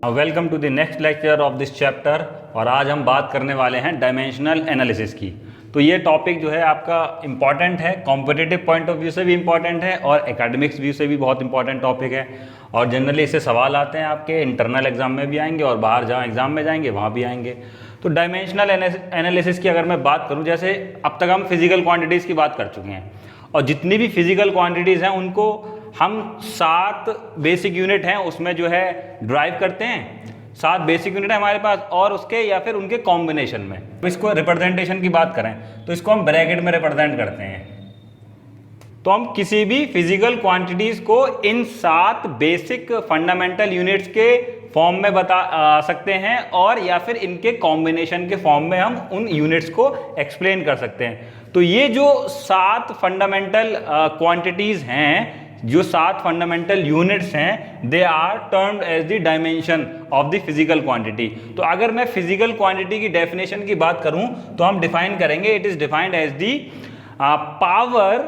Welcome to the next lecture of this chapter. और आज हम बात करने वाले हैं डायमेंशनल एनालिसिस की। तो ये टॉपिक जो है आपका इम्पॉर्टेंट है, कॉम्पिटिटिव पॉइंट ऑफ व्यू से भी इम्पॉर्टेंट है और एकेडमिक्स व्यू से भी बहुत इंपॉर्टेंट टॉपिक है। और जनरली इससे सवाल आते हैं, आपके इंटरनल एग्जाम में भी आएंगे और बाहर जहाँ एग्जाम में जाएंगे वहाँ भी आएंगे। तो डायमेंशनल एनालिसिस की अगर मैं बात करूँ, जैसे अब तक हम फिजिकल क्वांटिटीज़ की बात कर चुके हैं और जितनी भी फिजिकल क्वांटिटीज़ हैं उनको हम 7 बेसिक यूनिट हैं उसमें जो है ड्राइव करते हैं। 7 बेसिक यूनिट है हमारे पास और उसके या फिर उनके कॉम्बिनेशन में। तो इसको रिप्रेजेंटेशन की बात करें तो इसको हम ब्रैकेट में रिप्रेजेंट करते हैं। तो हम किसी भी फिजिकल क्वांटिटीज को इन 7 बेसिक फंडामेंटल यूनिट्स के फॉर्म में बता सकते हैं और या फिर इनके कॉम्बिनेशन के फॉर्म में हम उन यूनिट्स को एक्सप्लेन कर सकते हैं। तो ये जो 7 फंडामेंटल क्वांटिटीज हैं, जो 7 फंडामेंटल यूनिट्स हैं, they are termed as the dimension of the physical quantity. तो अगर मैं फिजिकल क्वांटिटी की डेफिनेशन की बात करूं तो हम डिफाइन करेंगे, it is defined as the power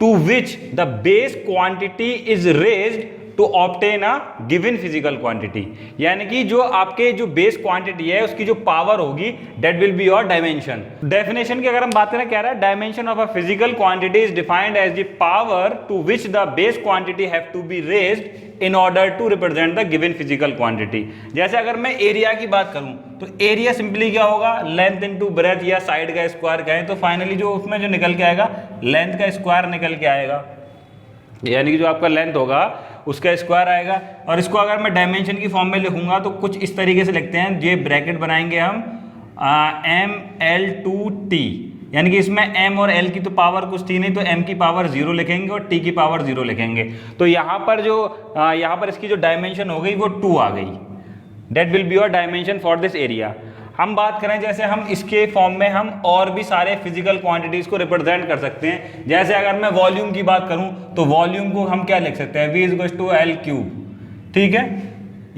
to which the base quantity is raised to obtain a given physical quantity. यानी कि जो आपके जो बेस क्वांटिटी है उसकी जो पावर होगी that will be your dimension. Definition की अगर हम बात करें, क्या रहा है, dimension of a physical quantity is defined as the power to which the base quantity have to be raised in order to represent the given physical quantity. जैसे अगर मैं एरिया की बात करूं तो एरिया सिंपली क्या होगा, लेंथ इनटू ब्रेथ या साइड का स्क्वायर कहें तो फाइनली जो उसमें जो निकल के आएगा लेंथ का स्क्वायर निकल के आएगा, यानी कि जो आपका लेंथ होगा उसका स्क्वायर आएगा। और इसको अगर मैं डायमेंशन की फॉर्म में लिखूंगा तो कुछ इस तरीके से लिखते हैं, ये ब्रैकेट बनाएंगे हम ML2T, यानी कि इसमें M और L की तो पावर कुछ थी नहीं तो M की पावर 0 लिखेंगे और T की पावर 0 लिखेंगे। तो यहाँ पर जो यहाँ पर इसकी जो डायमेंशन हो गई वो 2 आ गई। That will be your dimension for this area. हम बात करें जैसे हम इसके फॉर्म में हम और भी सारे फिजिकल क्वांटिटीज को रिप्रेजेंट कर सकते हैं। जैसे अगर मैं वॉल्यूम की बात करूं तो वॉल्यूम को हम क्या लिख सकते हैं, V = L³। ठीक है,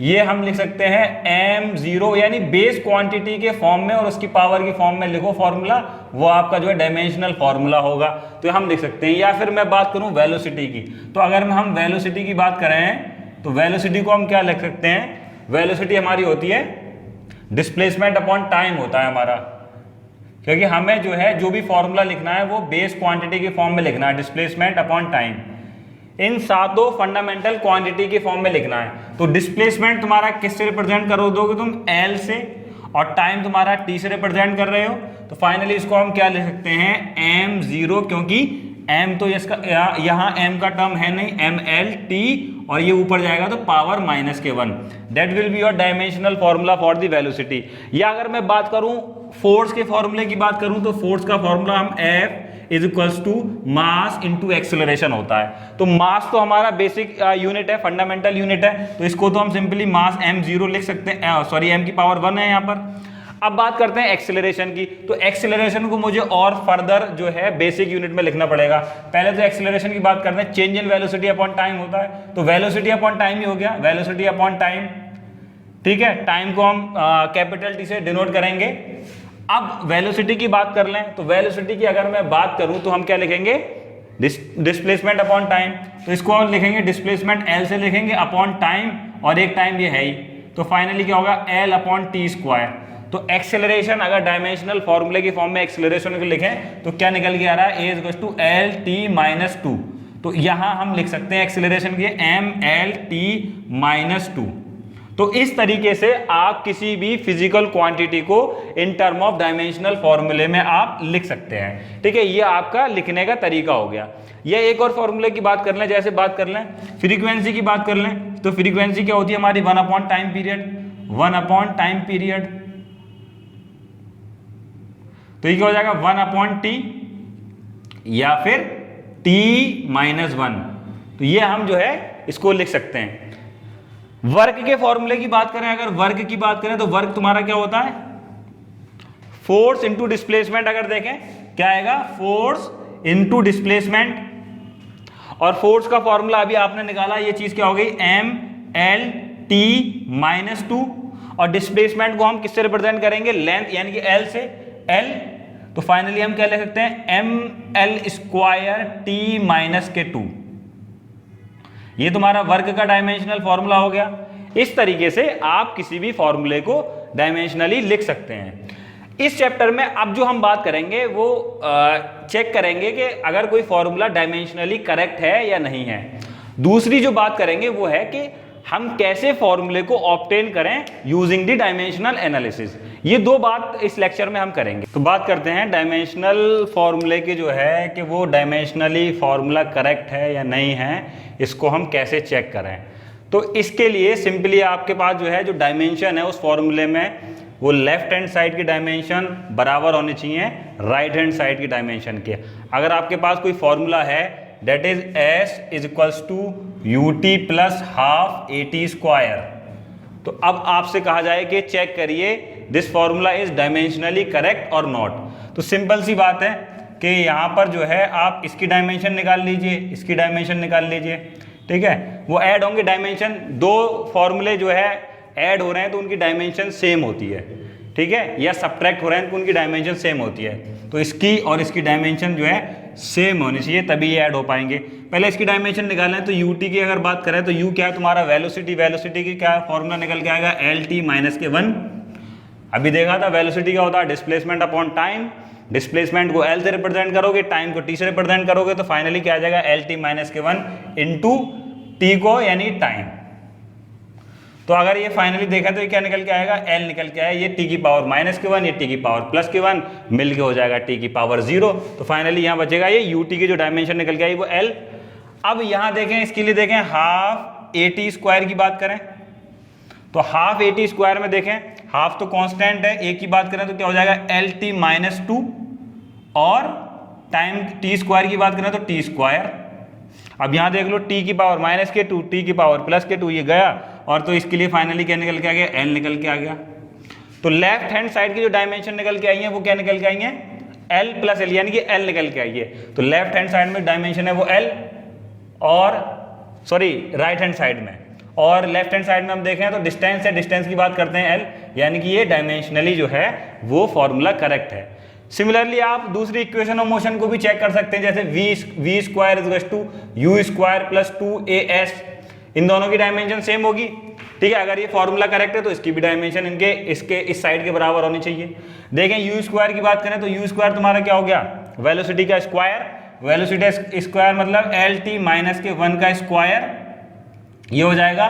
ये हम लिख सकते हैं M0, यानी बेस क्वांटिटी के फॉर्म में और उसकी पावर की फॉर्म में लिखो फॉर्मूला, वो आपका जो है डायमेंशनल फॉर्मूला होगा, तो हम लिख सकते हैं। या फिर मैं बात करूं वेलोसिटी की, तो अगर हम वेलोसिटी की बात करें तो वेलोसिटी को हम क्या लिख सकते हैं, वेलोसिटी हमारी होती है डिस्प्लेसमेंट अपॉन टाइम होता है हमारा, क्योंकि हमें जो है जो भी फॉर्मूला लिखना है वो बेस क्वांटिटी के फॉर्म में लिखना है, डिस्प्लेसमेंट अपॉन टाइम, इन 7 फंडामेंटल क्वांटिटी के फॉर्म में लिखना है। तो डिस्प्लेसमेंट तुम्हारा किससे रिप्रेजेंट करो दोगे तुम, L से, और टाइम तुम्हारा T से रिप्रेजेंट कर रहे हो। तो फाइनली इसको हम क्या लिख सकते हैं, M0, क्योंकि M तो इसका यहाँ M का टर्म है नहीं, MLT, और ये ऊपर जाएगा तो power -1। That will be your dimensional formula for the velocity. या अगर मैं बात करूं फोर्स के फॉर्मूले की बात करूं तो फोर्स का फॉर्मूला हम F = मास इंटू एक्सेलरेशन होता है। तो मास तो हमारा बेसिक यूनिट है, फंडामेंटल यूनिट है, तो इसको तो हम सिंपली मास M0 लिख सकते हैं, सॉरी M की पावर 1 है यहाँ पर। अब बात करते हैं एक्सेलरेशन की। तो एक्सेलरेशन को मुझे और फर्दर जो है बेसिक यूनिट में लिखना पड़ेगा। पहले तो एक्सेलरेशन की बात करते हैं, change in velocity upon time होता है, तो वेलोसिटी अपॉन टाइम ही हो गया, वेलोसिटी अपॉन टाइम। ठीक है, टाइम को हम कैपिटल T से डिनोट करेंगे। अब वेलोसिटी की बात कर लें तो वेलोसिटी की अगर मैं बात करूं तो हम क्या लिखेंगे, डिस्प्लेसमेंट अपॉन टाइम। तो इसको हम लिखेंगे डिस्प्लेसमेंट L से लिखेंगे अपॉन टाइम, और एक टाइम ये है ही, तो फाइनली क्या होगा, L/T²। तो एक्सेलरेशन अगर डायमेंशनल फॉर्मूले की फॉर्म में एक्सेलरेशन को लिखें तो क्या निकल के आ रहा है, A = LT-2। तो यहां हम लिख सकते हैं एक्सेलरेशन के MLT-2। तो इस तरीके से आप किसी भी फिजिकल क्वांटिटी को इन टर्म ऑफ डायमेंशनल फॉर्मूले में आप लिख सकते हैं। ठीक है, ये आपका लिखने का तरीका हो गया। या एक और फॉर्मूले की बात कर लें, जैसे बात कर लें फ्रीक्वेंसी की बात कर लें, तो फ्रीक्वेंसी क्या होती है हमारी, 1/टाइम पीरियड, 1/टाइम पीरियड। तो ये क्या हो जाएगा, 1/T या फिर T-1। तो ये हम जो है इसको लिख सकते हैं। वर्क के फॉर्मूले की बात करें, अगर वर्क की बात करें तो वर्क तुम्हारा क्या होता है, फोर्स इंटू डिस्प्लेसमेंट। अगर देखें क्या आएगा, फोर्स इंटू डिस्प्लेसमेंट। और फोर्स का फॉर्मूला अभी आपने निकाला, ये चीज क्या हो गई, MLT-2। और डिस्प्लेसमेंट को हम किससे रिप्रेजेंट करेंगे, लेंथ, यानी कि L से, L। तो फाइनली हम क्या लिख सकते हैं, ML² T-2। ये तुम्हारा वर्क का डायमेंशनल फॉर्मूला हो गया। इस तरीके से आप किसी भी फॉर्मूले को डायमेंशनली लिख सकते हैं। इस चैप्टर में अब जो हम बात करेंगे वो चेक करेंगे कि अगर कोई फॉर्मूला डायमेंशनली करेक्ट है या नहीं है। दूसरी जो बात करेंगे वो है कि हम कैसे फॉर्मूले को ऑब्टेन करें यूजिंग द डायमेंशनल एनालिसिस। ये दो बात इस लेक्चर में हम करेंगे। तो बात करते हैं डायमेंशनल फॉर्मूले की, जो है कि वो डायमेंशनली फॉर्मूला करेक्ट है या नहीं है, इसको हम कैसे चेक करें। तो इसके लिए सिंपली आपके पास जो है जो डायमेंशन है उस फॉर्मूले में वो लेफ्ट हैंड साइड की डायमेंशन बराबर होनी चाहिए राइट हैंड साइड की डायमेंशन के। अगर आपके पास कोई फॉर्मूला है that is s is equals to ut plus half at square, तो अब आपसे कहा जाए कि चेक करिए this formula is dimensionally correct और नॉट। तो सिंपल सी बात है कि यहाँ पर जो है आप इसकी डायमेंशन निकाल लीजिए, इसकी डायमेंशन निकाल लीजिए, ठीक है। वो ऐड होंगे डायमेंशन, दो फॉर्मूले जो है ऐड हो रहे हैं तो उनकी डायमेंशन सेम होती है, ठीक है, या सब्ट्रैक्ट हो रहे हैं तो उनकी डायमेंशन सेम होती है। तो इसकी और इसकी डायमेंशन जो है सेम होनी चाहिए तभी ये ऐड हो पाएंगे। पहले इसकी डायमेंशन निकालना है तो ut की अगर बात करें तो u क्या है तुम्हारा वेलोसिटी, वेलोसिटी की क्या फॉर्मूला निकल के आएगा lt माइनस के 1। अभी देखा था वेलोसिटी क्या होता है डिस्प्लेसमेंट अपॉन टाइम, डिस्प्लेसमेंट को l से रिप्रेजेंट करोगे, टाइम को t से रिप्रेजेंट करोगे, तो फाइनली क्या आ जाएगा lt माइनस के 1 इंटू t को यानी टाइम। तो अगर ये फाइनली देखा तो ये क्या निकल के आएगा l निकल के आया, ये t की पावर माइनस के 1, ये t की पावर प्लस के 1 मिल के हो जाएगा t की पावर 0। तो फाइनली यहाँ बचेगा ये ut की जो डायमेंशन निकल के आई वो l। अब यहाँ देखें, इसके लिए देखें हाफ at स्क्वायर की बात करें तो हाफ at स्क्वायर में देखें हाफ तो कांस्टेंट है, a की बात करें तो क्या हो जाएगा lt माइनस 2 और टाइम t स्क्वायर की बात करें तो t स्क्वायर। अब यहाँ देख लो t की पावर माइनस के 2, t की पावर प्लस के 2, ये गया और तो इसके लिए फाइनली क्या निकल के आ गया l निकल के आ गया। तो लेफ्ट हैंड साइड की जो डायमेंशन निकल के आई है वो क्या निकल के आई है l प्लस l, यानी कि l निकल के आई है। तो लेफ्ट हैंड साइड में डायमेंशन है वो l और सॉरी राइट हैंड साइड में, और लेफ्ट हैंड साइड में हम देखें तो डिस्टेंस है, डिस्टेंस की बात करते हैं l, यानी कि ये डायमेंशनली जो है वो फॉर्मूला करेक्ट है। सिमिलरली आप दूसरी इक्वेशन ऑफ मोशन को भी चेक कर सकते हैं, जैसे v square is to u square plus 2as, इन दोनों की डायमेंशन सेम होगी, ठीक है। अगर ये फॉर्मूला करेक्ट है तो इसकी भी डायमेंशन इसके इस साइड के बराबर होनी चाहिए। देखें u स्क्वायर की बात करें तो u स्क्वायर तुम्हारा क्या हो गया वेलोसिटी का स्क्वायर, वेलोसिटी स्क्वायर मतलब lt माइनस के 1 का स्क्वायर, ये हो जाएगा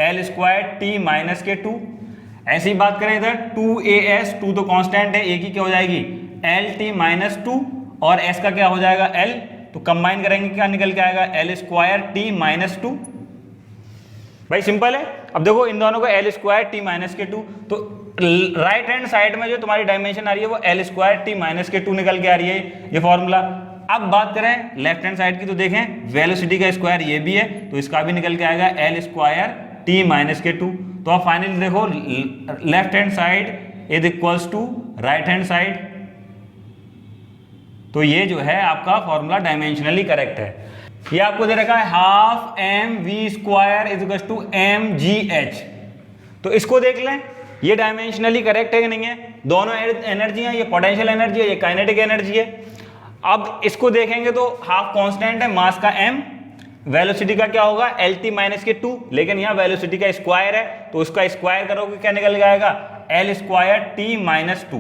l स्क्वायर t माइनस के 2। ऐसी बात करें इधर 2as, 2 तो कांस्टेंट है, a की क्या हो जाएगी lt माइनस 2 और s का क्या हो जाएगा l, तो कंबाइन करेंगे क्या निकल के आएगा l स्क्वायर t माइनस 2। भाई सिंपल है। अब देखो इन दोनों को l स्क्वायर t माइनस के 2, तो राइट हैंड साइड में जो तुम्हारी डायमेंशन आ रही है वो l स्क्वायर t माइनस के 2 निकल के आ रही है ये फॉर्मूला। अब बात करें लेफ्ट हैंड साइड की तो देखें वेलोसिटी का स्क्वायर ये भी है तो इसका भी निकल के आएगा l स्क्वायर t माइनस के 2। तो अब फाइनली देखो left hand side is equals to right hand side, तो ये जो है आपका फॉर्मूला डायमेंशनली करेक्ट है। ये आपको दे रखा है half M V square is equal to M G H, तो इसको देख लें ये डायमेंशनली करेक्ट है कि नहीं है। दोनों एनर्जी है, ये पोटेंशियल एनर्जी है, ये काइनेटिक एनर्जी है। अब इसको देखेंगे तो हाफ कांस्टेंट है मास का m, वेलोसिटी का क्या होगा lt माइनस के 2, लेकिन यहाँ वेलोसिटी का स्क्वायर है तो उसका स्क्वायर करोगे क्या निकल के आएगा l स्क्वायर t माइनस 2।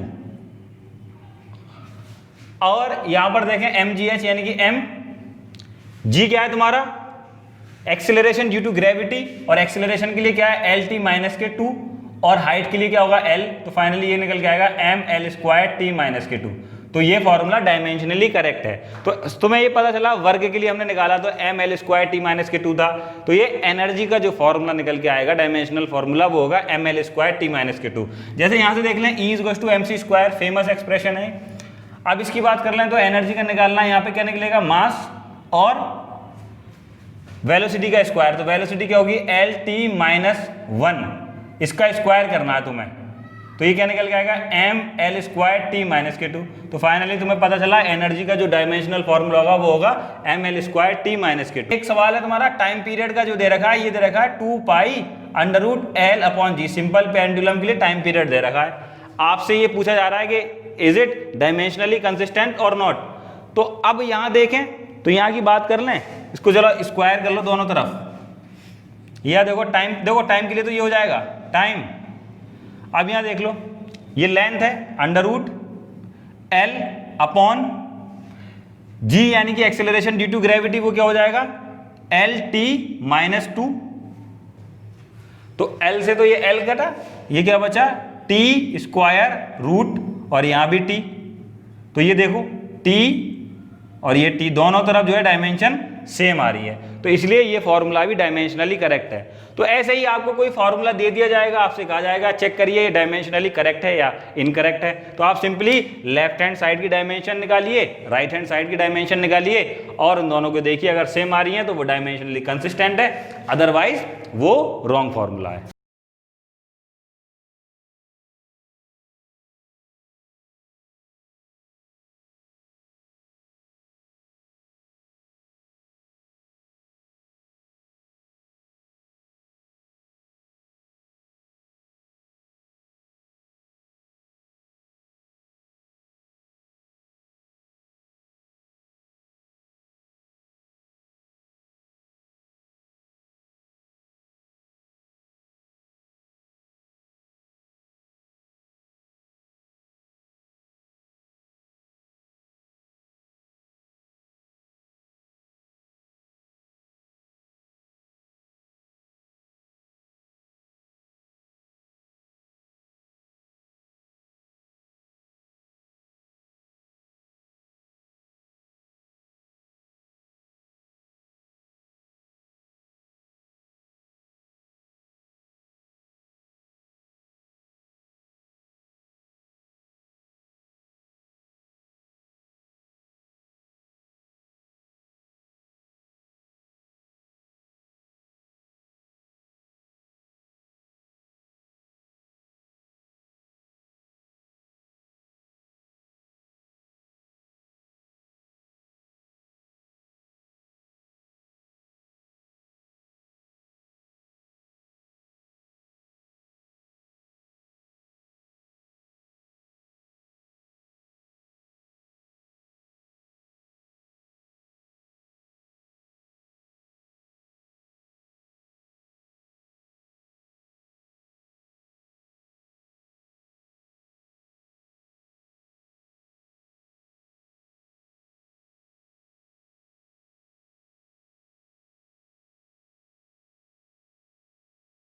और यहां पर देखें mgh यानी कि m, g क्या है तुम्हारा एक्सेलरेशन ड्यू टू ग्रेविटी, और एक्सेलरेशन के लिए क्या है lt माइनस के 2, और हाइट के लिए क्या होगा l, तो फाइनली ये निकल के आएगा m l square t minus के 2। तो ये फॉर्मूला डायमेंशनली करेक्ट है। तो तुम्हें ये पता चला वर्ग के लिए हमने निकाला तो m l square t minus के 2 था, तो ये एनर्जी का जो फॉर्मूला निकल के आएगा डायमेंशनल फॉर्मूला वो होगा m l square t minus के 2। जैसे यहाँ से देख लें E is equal to mc square famous expression है। अब इसकी बात कर लें तो एनर्जी का निकालना है, यहाँ पे क्या निकलेगा मास और वेलोसिटी का स्क्वायर, तो वेलोसिटी क्या होगी lt माइनस 1, इसका स्क्वायर करना है तुम्हें, तो ये क्या निकल के आएगा m l square t minus के 2। तो फाइनली तुम्हें पता चला एनर्जी का जो डायमेंशनल फॉर्मूला होगा वो होगा m l square t minus के 2। एक सवाल है तुम्हारा टाइम पीरियड का जो दे रखा है, ये दे रखा है 2 pi under root l upon g, simple pendulum के लिए टाइम पीरियड दे रखा है। आपसे ये पूछा जा रहा है कि इज इट डायमेंशनली कंसिस्टेंट और नॉट। तो अब यहाँ देखें तो यहाँ की बात कर लें, इसको जरा स्क्वायर कर लो दोनों तरफ, यह देखो टाइम के लिए तो ये हो जाएगा टाइम। अब यहाँ देख लो, ये लेंथ है अंडर रूट एल अपॉन जी, यानी कि एक्सेलरेशन ड्यू टू ग्रेविटी, वो क्या हो जाएगा एल टी माइनस 2। तो L से तो ये L घटा, ये क्या बचा टी स्क्वायर रूट, और यहां भी टी। तो ये देखो टी और ये टी दोनों तरफ जो है डायमेंशन सेम आ रही है, तो इसलिए ये फॉर्मूला भी डायमेंशनली करेक्ट है। तो ऐसे ही आपको कोई फॉर्मूला दे दिया जाएगा, आपसे कहा जाएगा चेक करिए ये डायमेंशनली करेक्ट है या इनकरेक्ट है, तो आप सिंपली लेफ्ट हैंड साइड की डायमेंशन निकालिए, राइट हैंड साइड की डायमेंशन निकालिए, और उन दोनों को देखिए, अगर सेम आ रही है तो वो डायमेंशनली कंसिस्टेंट है, अदरवाइज वो रॉन्ग फॉर्मूला है।